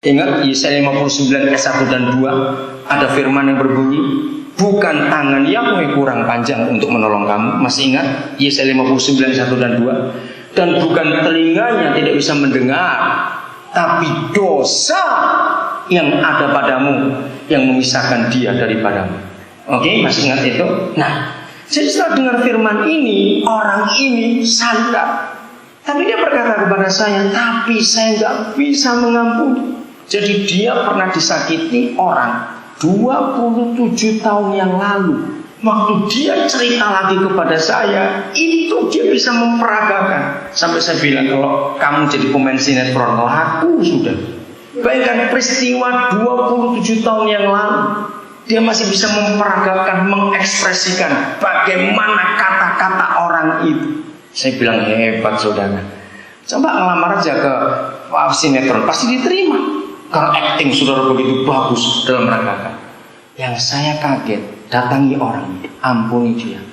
Ingat Yesaya 59 ayat 1 dan 2, ada firman yang berbunyi, bukan tangan Yahweh kurang panjang untuk menolong kamu. Masih ingat Yesaya 59 ayat 1 dan 2? Dan bukan telinganya tidak bisa mendengar, tapi dosa yang ada padamu yang memisahkan dia daripadamu. Oke, masih ingat itu? Nah, jadi setelah dengar firman ini, orang ini sadar. Tapi dia berkata kepada saya, tapi saya nggak bisa mengampuni. Jadi dia pernah disakiti orang 27 tahun yang lalu. Waktu dia cerita lagi kepada saya, itu dia bisa memperagakan. Sampai saya bilang, kalau kamu jadi pemain sinetron, laku sudah. Bayangkan peristiwa 27 tahun yang lalu, dia masih bisa memperagakan, mengekspresikan bagaimana kata-kata orang itu. Saya bilang, hebat saudara. Coba ngelamar aja ke sinetron, pasti diterima. Karena acting saudara begitu bagus dalam meragakan. Yang saya kaget, datangi orang, ampuni dia.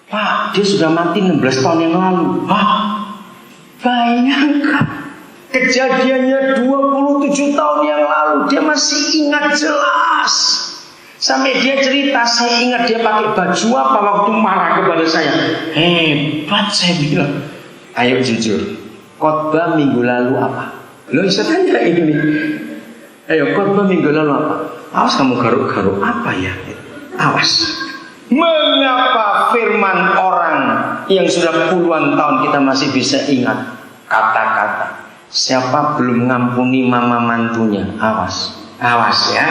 Pak, dia sudah mati 16 tahun yang lalu. Hah? Bayangkan, kejadiannya 27 tahun yang lalu, dia masih ingat jelas. Sampai dia cerita, saya ingat dia pakai baju apa waktu marah kepada saya. Hebat, saya bilang. Ayo jujur, khotbah minggu lalu apa? Loh, saya tanya ini. Ayo, khotbah minggu lalu apa? Awas kamu garuk-garuk apa ya? Awas. Mengapa firman orang yang sudah puluhan tahun kita masih bisa ingat kata-kata? Siapa belum ngampuni mama mantunya? Awas. Awas ya.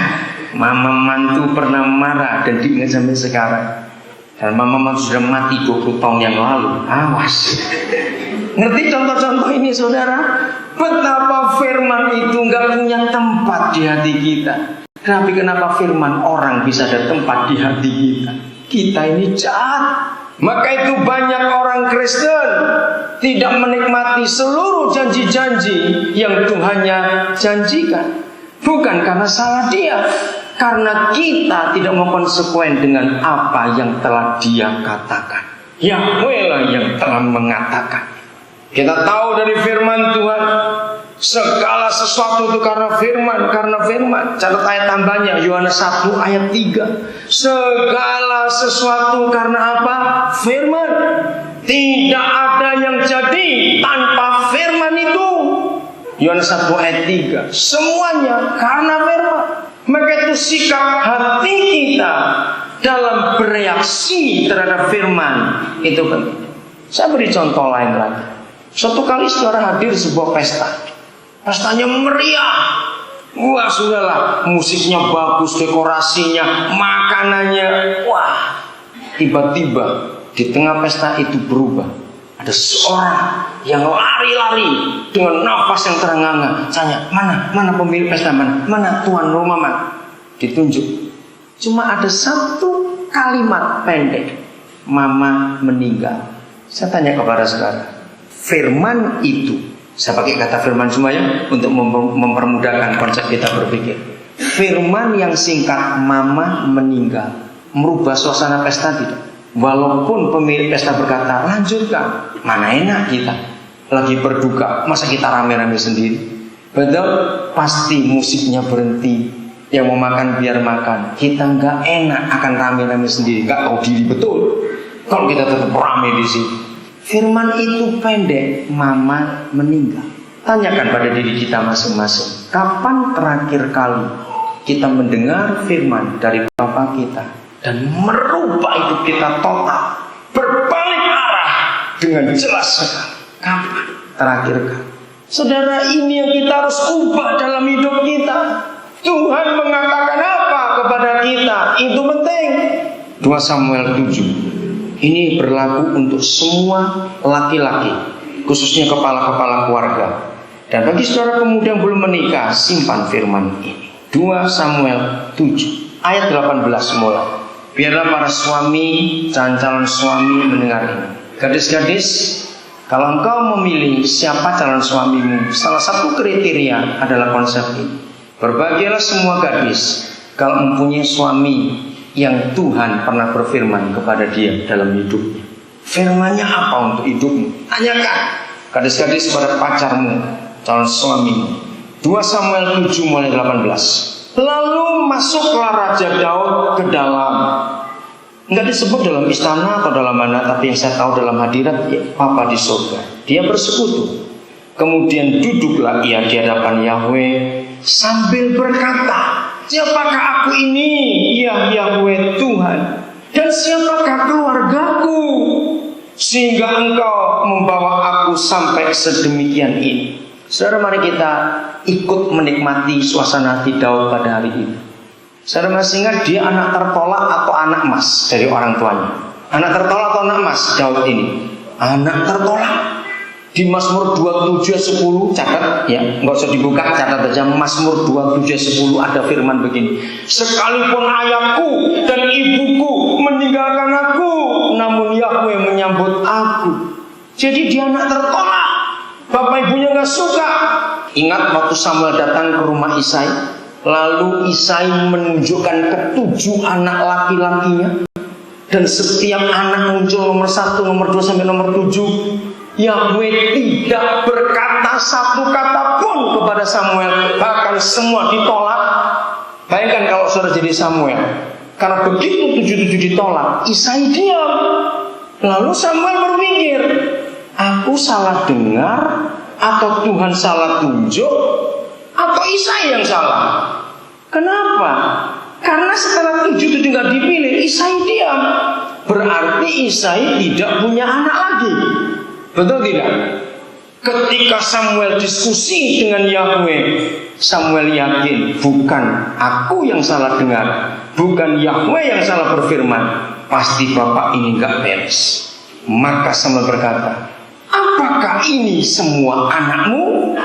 Mama mantu pernah marah dan diingat sampai sekarang. Dan mama mantu sudah mati 20 tahun yang lalu. Awas. Ngerti contoh-contoh ini saudara? Betapa firman itu nggak punya tempat di hati kita. Tapi kenapa firman orang bisa ada tempat di hati kita? Kita ini jahat. Maka itu banyak orang Kristen tidak menikmati seluruh janji-janji yang Tuhannya janjikan. Bukan karena salah dia, karena kita tidak mau konsekuen dengan apa yang telah dia katakan. Yahweh lah yang telah mengatakan. Kita tahu dari firman Tuhan, segala sesuatu itu karena firman. Catat ayat tambahnya, Yohanes 1 ayat 3. Segala sesuatu karena apa? Firman. Tidak ada yang jadi tanpa firman itu. Yohanes 1 ayat 3. Semuanya karena firman. Maka itu sikap hati kita dalam bereaksi terhadap firman itu penting. Saya beri contoh lain lagi. Suatu kali saudara hadir di sebuah pesta. Pestanya meriah. Wah, sudahlah, musiknya bagus, dekorasinya, makanannya. Wah, tiba-tiba di tengah pesta itu berubah. Ada seorang yang lari-lari dengan nafas yang terengah-engah. Tanya, mana pemilik pesta, mana tuan rumah, mana? Ditunjuk. Cuma ada satu kalimat pendek. Mama meninggal. Saya tanya kepada saudara, firman itu, saya pakai kata firman semuanya untuk mempermudahkan konsep kita berpikir. Firman yang singkat, mama meninggal, merubah suasana pesta tidak? Walaupun pemilik pesta berkata, lanjutkan. Mana enak kita lagi berduka, masa kita rame-rame sendiri? Betul? Pasti musiknya berhenti. Yang mau makan biar makan. Kita nggak enak akan rame-rame sendiri, nggak tahu diri betul. Kalau kita tetap rame di sini. Firman itu pendek, mama meninggal. Tanyakan pada diri kita masing-masing, kapan terakhir kali kita mendengar firman dari Bapa kita dan merubah hidup kita total, berbalik arah dengan jelas sekali? Kapan terakhir kali? Saudara, ini yang kita harus ubah dalam hidup kita. Tuhan mengatakan apa kepada kita? Itu penting. 2 Samuel 7. Ini berlaku untuk semua laki-laki, khususnya kepala-kepala keluarga. Dan bagi saudara pemuda yang belum menikah, simpan firman ini. 2 Samuel 7 ayat 18 mulai. Biarlah para suami dan calon suami mendengar ini. Gadis-gadis, kalau engkau memilih siapa calon suamimu, salah satu kriteria adalah konsep ini. Berbahagialah semua gadis kalau mempunyai suami yang Tuhan pernah berfirman kepada dia dalam hidupnya. Firmannya apa untuk hidupmu? Tanyakan gadis-gadis pada pacarmu, calon suamimu. 2 Samuel 7 mulai 18. Lalu masuklah Raja Daud ke dalam. Enggak disebut dalam istana atau dalam mana, tapi yang saya tahu dalam hadirat Bapa di surga. Dia bersekutu. Kemudian duduklah ia di hadapan Yahweh sambil berkata, siapakah aku ini, ya Yahweh Tuhan? Dan siapakah keluargaku, sehingga engkau membawa aku sampai sedemikian ini? Saudara, mari kita ikut menikmati suasana hati Daud pada hari ini. Saudara masih ingat dia anak tertolak atau anak emas dari orang tuanya? Anak tertolak atau anak emas Daud ini? Anak tertolak. Di Mazmur 27:10 catat ya, nggak usah dibuka, catat aja. Mazmur 27:10 ada firman begini: sekalipun ayahku dan ibuku meninggalkan aku, namun Yahweh menyambut aku. Jadi dia anak tertolak. Bapak ibunya nggak suka. Ingat waktu Samuel datang ke rumah Isai, lalu Isai menunjukkan ke-7 anak laki-lakinya, dan setiap anak muncul nomor 1, nomor 2 sampai nomor 7. Yahweh tidak berkata satu kata pun kepada Samuel, bahkan semua ditolak. Bayangkan kalau saudara jadi Samuel, karena begitu 7 ditolak, Isai diam. Lalu Samuel berpikir, aku salah dengar, atau Tuhan salah tunjuk, atau Isai yang salah? Kenapa? Karena setelah 7 itu tidak dipilih, Isai diam. Berarti Isai tidak punya anak lagi. Betul tidak? Ketika Samuel diskusi dengan Yahweh, Samuel yakin bukan aku yang salah dengar, bukan Yahweh yang salah berfirman. Pasti bapak ini gak beres. Maka Samuel berkata, apakah ini semua anakmu?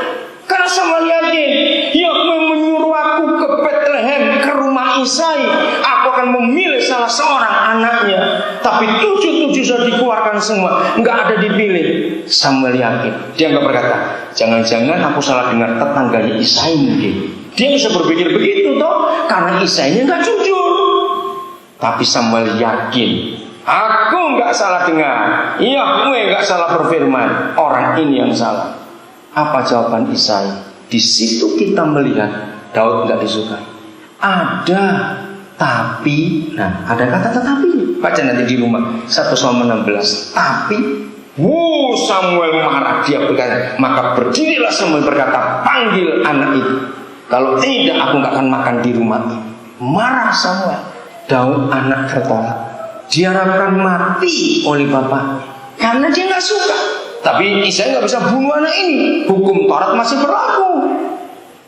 Karena Samuel yakin Yahweh menyuruh aku ke Bethlehem, ke rumah Isai. Aku akan memilih salah seorang anaknya. Tapi 7 sudah dikeluarkan semua, nggak ada dipilih. Samuel yakin. Dia nggak berkata, jangan-jangan aku salah dengar tetangganya Isai mungkin. Dia bisa berpikir begitu toh, karena Isainya nggak jujur. Tapi Samuel yakin, aku nggak salah dengar, Yahweh nggak salah berfirman, orang ini yang salah. Apa jawaban Isai? Di situ kita melihat Daud nggak disukai. Ada tapi, nah ada kata tetapi. Baca nanti di rumah 1 Samuel 16. Tapi, Samuel marah. Dia berkata, maka berdirilah Samuel berkata, panggil anak itu. Kalau tidak, aku nggak akan makan di rumah ini. Marah Samuel. Daud anak tertolak, diharapkan mati oleh bapaknya karena dia nggak suka. Tapi Isai nggak bisa bunuh anak ini. Hukum Taurat masih berlaku.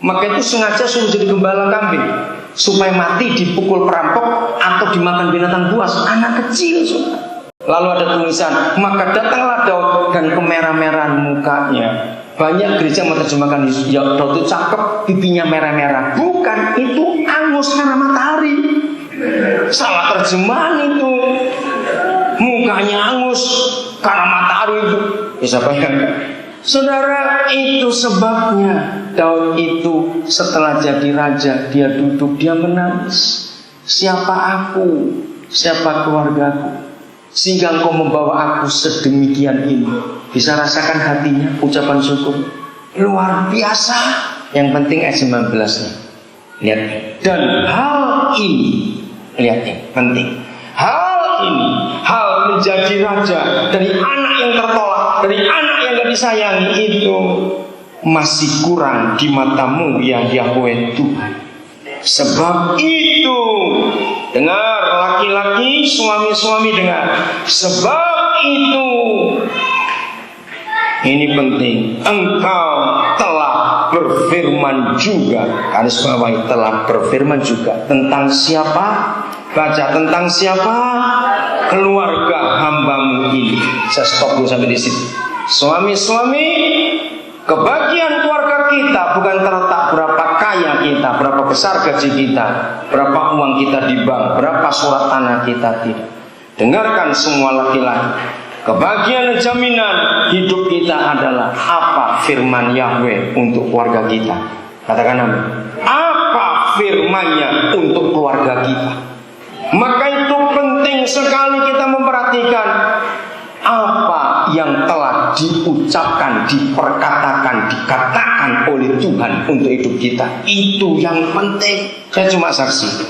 Maka itu sengaja suruh jadi gembala kambing supaya mati dipukul perampok atau dimakan binatang buas. Anak kecil. Lalu ada tulisan, maka datanglah Daud dan kemerah-merahan mukanya. Banyak gereja menerjemahkan ya, Daud itu cakep, pipinya merah-merah. Bukan, itu angus karena matahari. Salah terjemahan itu. Mukanya angus karena matahari itu. Bisa bayangkan. Saudara, itu sebabnya Daud itu setelah jadi raja, dia duduk, dia menangis. Siapa aku? Siapa keluargaku? Sehingga engkau membawa aku sedemikian ini. Bisa rasakan hatinya, ucapan syukur luar biasa. Yang penting ayat 19-nya. Lihat. Dan hal ini, lihat ini, penting. Hal ini, hal menjadi raja dari anak yang tertolak, dari anak yang gak disayangi itu masih kurang di matamu ya Yahweh Tuhan. Sebab itu, dengar laki-laki, suami-suami dengar. Sebab itu, ini penting, engkau telah berfirman juga, garis bawahi, telah berfirman juga tentang siapa? Baca, tentang siapa? Keluarga hambamu ini. Saya stop dulu sampai di situ. Suami-suami, kebahagiaan keluarga kita bukan terletak berapa kaya kita, berapa besar gaji kita, berapa uang kita di bank, berapa surat tanah kita, tidak. Dengarkan semua laki-laki, kebahagiaan dan jaminan hidup kita adalah apa firman Yahweh untuk keluarga kita. Katakan amin. Apa firmannya untuk keluarga kita? Maka itu penting sekali kita memperhatikan apa yang telah apa diucapkan, diperkatakan, dikatakan oleh Tuhan untuk hidup kita. Itu yang penting. Saya cuma saksi.